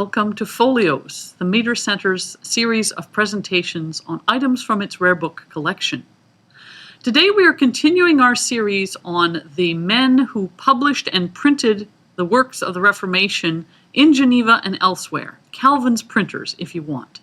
Welcome to Folios, the Meter Center's series of presentations on items from its rare book collection. Today we are continuing our series on the men who published and printed the works of the Reformation in Geneva and elsewhere, Calvin's printers, if you want.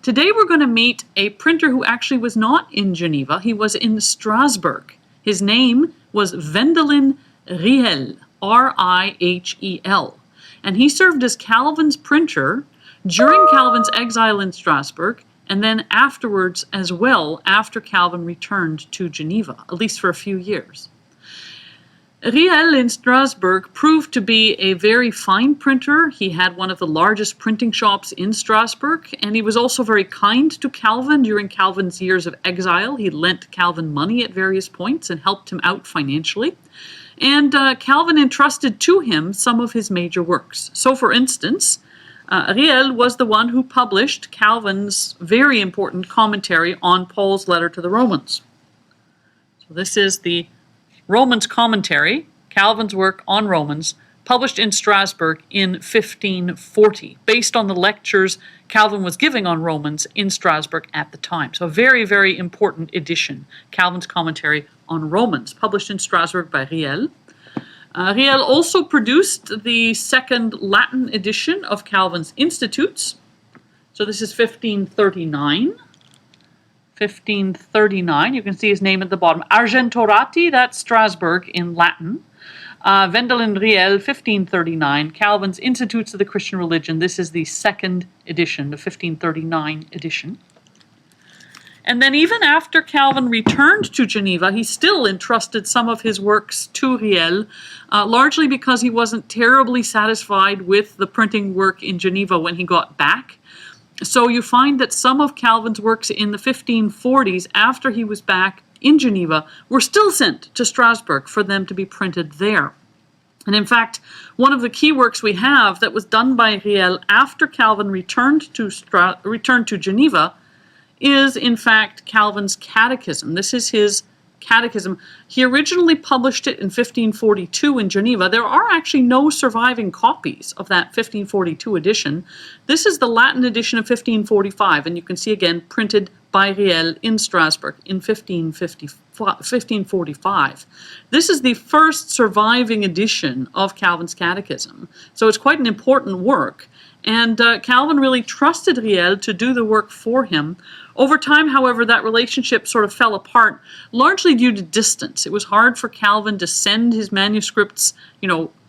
Today we're going to meet a printer who actually was not in Geneva, he was in Strasbourg. His name was Wen-delin Rihel, R-I-H-E-L. And he served as Calvin's printer during Calvin's exile in Strasbourg, and then afterwards as well, after Calvin returned to Geneva, at least for a few years. Rihel in Strasbourg proved to be a very fine printer. He had one of the largest printing shops in Strasbourg, and he was also very kind to Calvin during Calvin's years of exile. He lent Calvin money at various points and helped him out financially. And Calvin entrusted to him some of his major works. So, for instance, Rihel was the one who published Calvin's very important commentary on Paul's letter to the Romans. So this is the Romans commentary, Calvin's work on Romans, published in Strasbourg in 1540, based on the lectures Calvin was giving on Romans in Strasbourg at the time. So a very, very important edition, Calvin's commentary on Romans, published in Strasbourg by Rihel. Rihel also produced the second Latin edition of Calvin's Institutes. So this is 1539. 1539, you can see his name at the bottom. Argentorati, that's Strasbourg in Latin. Wen-delin Rihel, 1539, Calvin's Institutes of the Christian Religion. This is the second edition, the 1539 edition. And then even after Calvin returned to Geneva, he still entrusted some of his works to Rihel, largely because he wasn't terribly satisfied with the printing work in Geneva when he got back. So you find that some of Calvin's works in the 1540s, after he was back in Geneva, were still sent to Strasbourg for them to be printed there. And in fact, one of the key works we have that was done by Rihel after Calvin returned to Geneva is, in fact, Calvin's Catechism. This is his Catechism. He originally published it in 1542 in Geneva. There are actually no surviving copies of that 1542 edition. This is the Latin edition of 1545, and you can see again printed by Rihel in Strasbourg in 1545. This is the first surviving edition of Calvin's Catechism, so it's quite an important work. And Calvin really trusted Rihel to do the work for him. Over time, however, that relationship sort of fell apart, largely due to distance. It was hard for Calvin to send his manuscripts,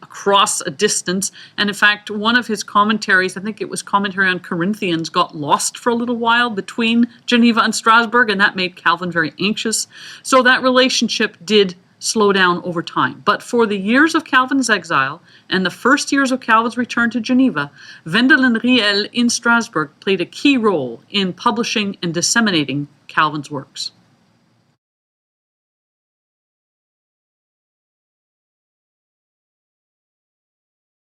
across a distance. And in fact, one of his commentaries, I think it was commentary on Corinthians, got lost for a little while between Geneva and Strasbourg, and that made Calvin very anxious. So that relationship did slow down over time. But for the years of Calvin's exile and the first years of Calvin's return to Geneva, Wen-delin Rihel in Strasbourg played a key role in publishing and disseminating Calvin's works.